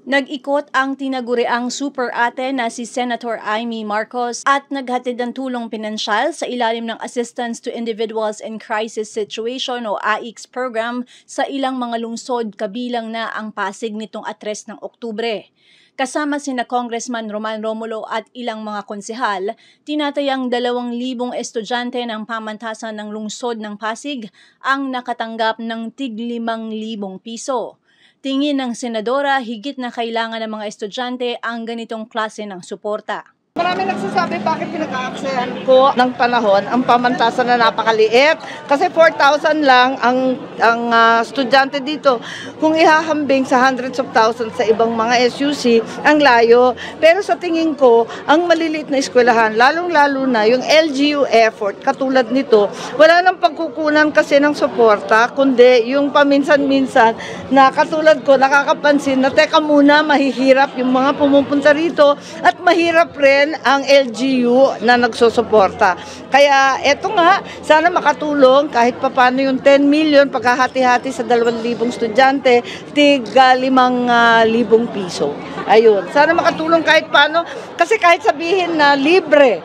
Nag-ikot ang tinaguriang super ate na si Senator Amy Marcos at naghatid ng tulong pinansyal sa ilalim ng Assistance to Individuals in Crisis Situation o AICS program sa ilang mga lungsod kabilang na ang Pasig nitong 3 ng Oktubre. Kasama sina Congressman Roman Romulo at ilang mga konsehal, tinatayang 2,000 estudyante ng pamantasan ng lungsod ng Pasig ang nakatanggap ng tig 5,000 piso. Tingin ng senadora, higit na kailangan ng mga estudyante ang ganitong klase ng suporta. Marami nagsasabi bakit pinag-aaksayan ko ng panahon ang pamantasan na napakaliit. Kasi 4,000 lang ang estudyante dito. Kung ihahambing sa hundreds of thousands sa ibang mga SUC, ang layo. Pero sa tingin ko, ang maliliit na eskwelahan, lalong-lalo na yung LGU effort, katulad nito, wala nang pagkukunan kasi ng suporta, kundi yung paminsan-minsan na katulad ko, nakakapansin na teka muna, mahihirap yung mga pumupunta rito at mahirap rin ang LGU na nagsusuporta. Kaya eto nga, sana makatulong kahit papano yung 10 million pagkahati-hati sa 2,000 estudyante, tiga 5,000 piso. Ayun, sana makatulong kahit paano. Kasi kahit sabihin na libre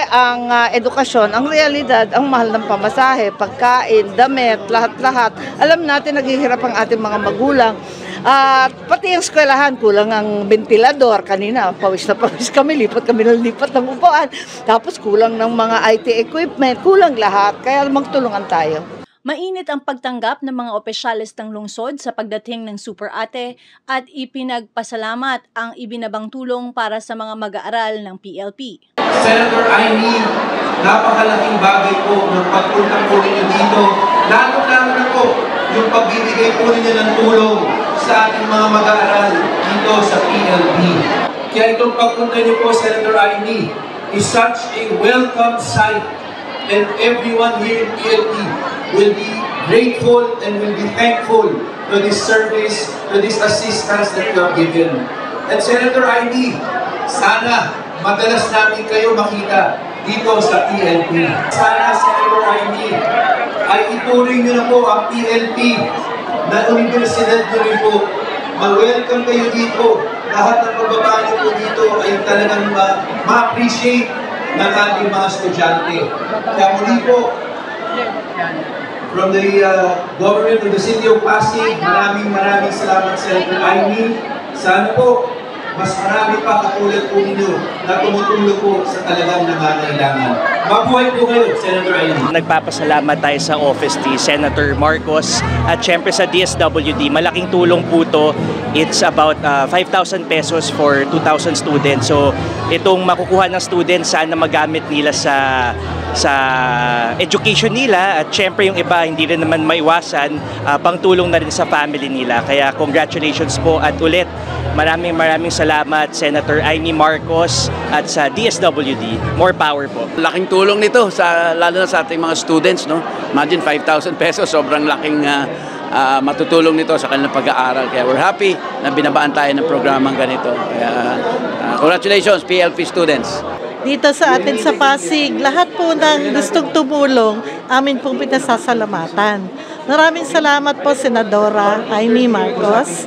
ang edukasyon, ang realidad, ang mahal ng pamasahe, pagkain, damit, lahat-lahat. Alam natin, naghihirap ang ating mga magulang. At pati yung eskwelahan, kulang ang ventilador. Kanina, pawis na pawis kami, lipat kami ng lipat ng upuan. Tapos kulang ng mga IT equipment, kulang lahat. Kaya magtulungan tayo. Mainit ang pagtanggap ng mga opisyalis ng lungsod sa pagdating ng Super Ate at ipinagpasalamat ang ibinabang tulong para sa mga mag-aaral ng PLP. Senator Amy, napakalaking bagay po ng pagpunta po ninyo dito. Lalo-lalo na po yung pagbibigay po ninyo ng tulong sa ating mga mag-aaral dito sa PLP. Kaya itong pagpunta niyo po, Senator Amy, is such a welcome sight, and everyone here in PLP will be grateful and will be thankful to this service, to this assistance that you have given. And Senator Amy, sana madalas namin kayo makita dito sa PLP. Sana, Senator Amy, ay ituloy nyo na po ang PLP na universidad nyo rin po. Ma-welcome kayo dito. Lahat ng pagbaba nyo po dito ay talagang ma-appreciate ng ating mga estudyante. Kaya muli po, from the government of the City of Pasig, maraming salamat, Senator Amy. Sana po, mas marami pa katulad po ninyo na tumutulong po sa talagang nangangailangan. Mabuhay po kayo, Senator Amy. Nagpapasalamat tayo sa office ni Senator Marcos at syempre sa DSWD. Malaking tulong po to. It's about 5,000 pesos for 2,000 students. So itong makukuha ng students, sana magamit nila sa education nila at syempre yung iba hindi rin naman maiwasan, pangtulong na rin sa family nila. Kaya congratulations po at ulit maraming salamat Senator Amy Marcos at sa DSWD. More power po. Laking tulong nito lalo na sa ating mga students, no? Imagine 5,000 pesos, sobrang laking matutulong nito sa kanilang pag-aaral. Kaya we're happy na binabaan tayo ng programang ganito. Kaya congratulations PLP students. Dito sa atin sa Pasig, lahat po ng gustong tumulong, amin pong pinasasalamatan. Maraming salamat po, Senadora Amy Marcos.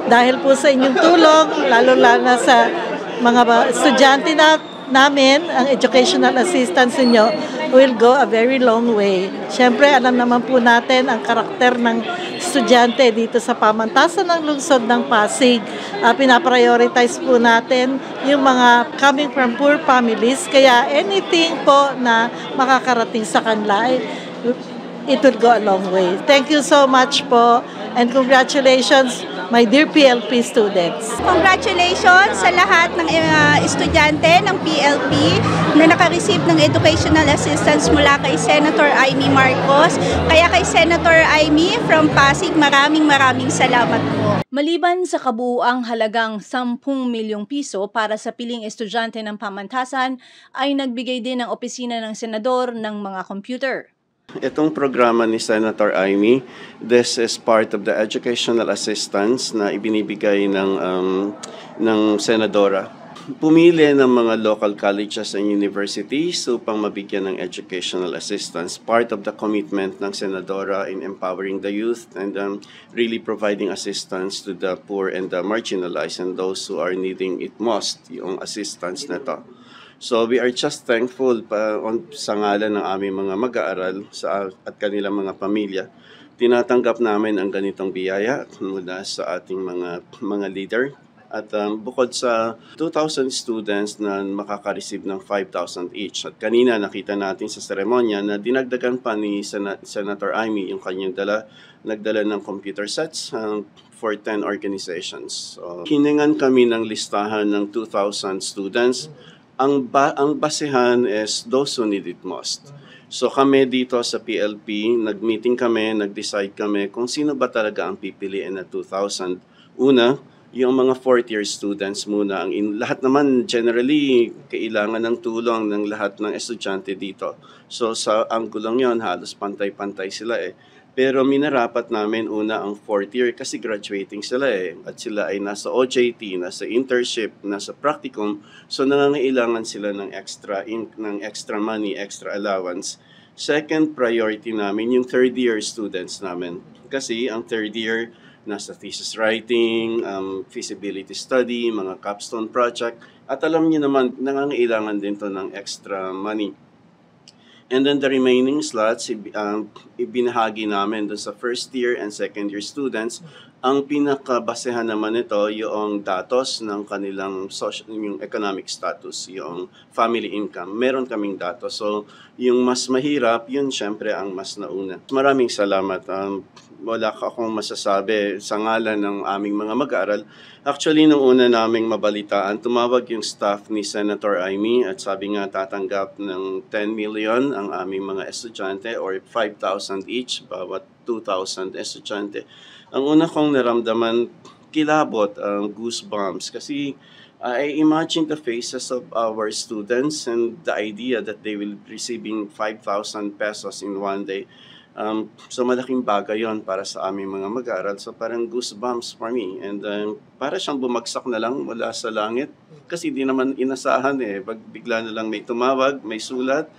Dahil po sa inyong tulong, lalo-lalo na sa mga estudyante namin, ang educational assistance niyo will go a very long way. Siyempre, alam naman po natin ang karakter ng estudyante dito sa pamantasan ng lungsod ng Pasig. Pinaprioritize po natin yung mga coming from poor families. Kaya anything po na makakarating sa kanila, it will go a long way. Thank you so much po and congratulations my dear PLP students. Congratulations sa lahat ng estudyante ng PLP na naka-receive ng educational assistance mula kay Senator Amy Marcos. Kaya kay Senator Amy from Pasig, maraming salamat po. Maliban sa kabuuang halagang 10 milyong piso para sa piling estudyante ng pamantasan, ay nagbigay din ang opisina ng senador ng mga computer. Itong programa ni Senator Amy, this is part of the educational assistance na ibinibigay ng senadora pumili ng mga local colleges and universities upang mabigyan ng educational assistance. Part of the commitment ng Senadora in empowering the youth and really providing assistance to the poor and the marginalized and those who are needing it most, yung assistance na to. So we are just thankful sa ngalan ng aming mga mag-aaral at kanilang mga pamilya. Tinatanggap namin ang ganitong biyaya mula sa ating mga leader. At bukod sa 2,000 students na makaka-receive ng 5,000 each. At kanina nakita natin sa seremonya na dinagdagan pa ni Senator Amy yung kanyang nagdala ng computer sets for 10 organizations. So, hiningan kami ng listahan ng 2,000 students. Ang basehan is those who need it most. So kami dito sa PLP, nag-meeting kami, nag-decide kami kung sino ba talaga ang pipiliin na 2,000. Una, yung mga fourth-year students muna. Lahat naman, generally, kailangan ng tulong ng lahat ng estudyante dito. So, sa anggulong yon halos pantay-pantay sila eh. Pero minarapat namin una ang fourth year kasi graduating sila eh. At sila ay nasa OJT, nasa internship, nasa practicum. So, nangangailangan sila ng extra money, extra allowance. Second priority namin, yung third-year students namin. Kasi ang third year, nasa thesis writing, feasibility study, mga capstone project. At alam niyo naman, nangangailangan din to ng extra money. And then the remaining slots, ibinahagi namin doon sa first year and second year students. Ang pinakabasehan naman nito, yung datos ng kanilang yung economic status, yung family income. Meron kaming datos. So, yung mas mahirap, yun syempre ang mas nauna. Maraming salamat. Wala akong masasabi sa ngalan ng aming mga mag-aaral. Actually, nung una naming mabalitaan, tumawag yung staff ni Senator Amy at sabi nga tatanggap ng 10 million ang aming mga estudyante or 5,000 each, bawat 2,000 estudyante. Ang una kong naramdaman, kilabot, goosebumps, kasi I imagine the faces of our students and the idea that they will be receiving 5,000 pesos in one day. So malaking bagay yon para sa aming mga mag-aaral. So parang goosebumps for me. And para siyang bumagsak na lang mula sa langit. Kasi di naman inasahan eh. Pag bigla na lang may tumawag, may sulat,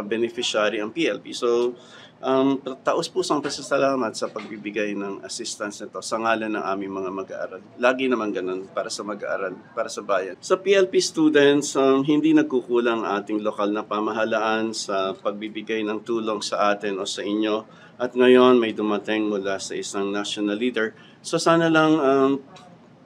beneficiary ang PLP. So taos-pusong pasasalamat sa pagbibigay ng assistance nito sa ngalan ng aming mga mag-aaral. Lagi naman ganun para sa mag-aaral, para sa bayan. Sa PLP students, hindi nagkukulang ating lokal na pamahalaan sa pagbibigay ng tulong sa atin o sa inyo. At ngayon may dumating mula sa isang national leader. So sana lang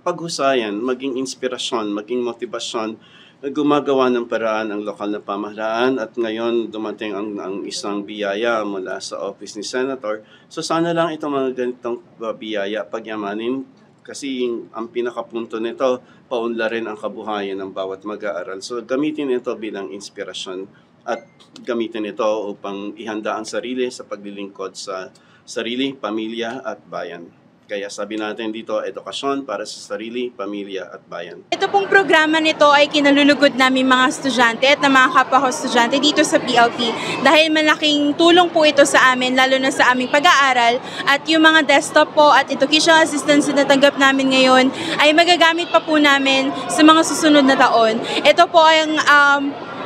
paghusayan, maging inspirasyon, maging motibasyon, gumagawa ng paraan ang lokal na pamahalaan at ngayon dumating ang isang biyaya mula sa office ni Senator. So sana lang itong mga ganitong biyaya pagyamanin kasi ang pinakapunto nito, paunlarin ang kabuhayan ng bawat mag-aaral. So gamitin ito bilang inspirasyon at gamitin ito upang ihanda ang sarili sa paglilingkod sa sarili, pamilya at bayan. Kaya sabi natin dito, edukasyon para sa sarili, pamilya at bayan. Ito pong programa nito ay kinalulugod namin mga estudyante at mga kapwa ko estudyante dito sa PLP dahil malaking tulong po ito sa amin, lalo na sa aming pag-aaral at yung mga desktop po at educational assistance na natanggap namin ngayon ay magagamit pa po namin sa mga susunod na taon. Ito po ay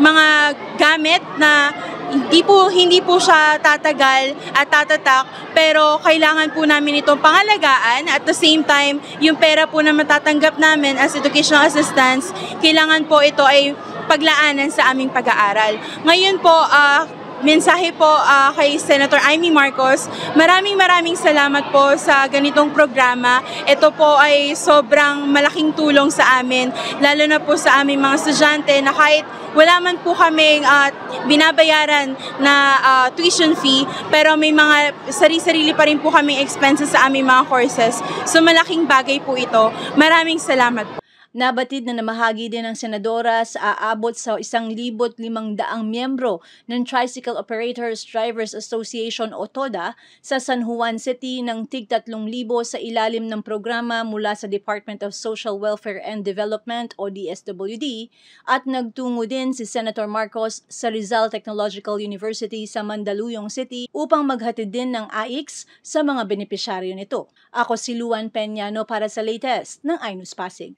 mga gamit na hindi po siya tatagal at tatatak, pero kailangan po namin itong pangalagaan. At the same time, yung pera po na matatanggap namin as educational assistance, kailangan po ito ay paglaanan sa aming pag-aaral. Ngayon po, mensahe po kay Senator Amy Marcos, maraming salamat po sa ganitong programa. Ito po ay sobrang malaking tulong sa amin, lalo na po sa aming mga estudyante na kahit wala man po kaming binabayaran na tuition fee, pero may mga sarili-sarili pa rin po kaming expenses sa aming mga courses. So malaking bagay po ito. Maraming salamat po. Nabatid na namahagi din ng senadora sa aabot sa 1,500 miyembro ng Tricycle Operators Drivers Association o TODA sa San Juan City ng tig 3,000 sa ilalim ng programa mula sa Department of Social Welfare and Development o DSWD at nagtungo din si Senator Marcos sa Rizal Technological University sa Mandaluyong City upang maghatid din ng AIX sa mga benepisyaryo nito. Ako si Luan Peñano para sa latest ng iNews Pasig.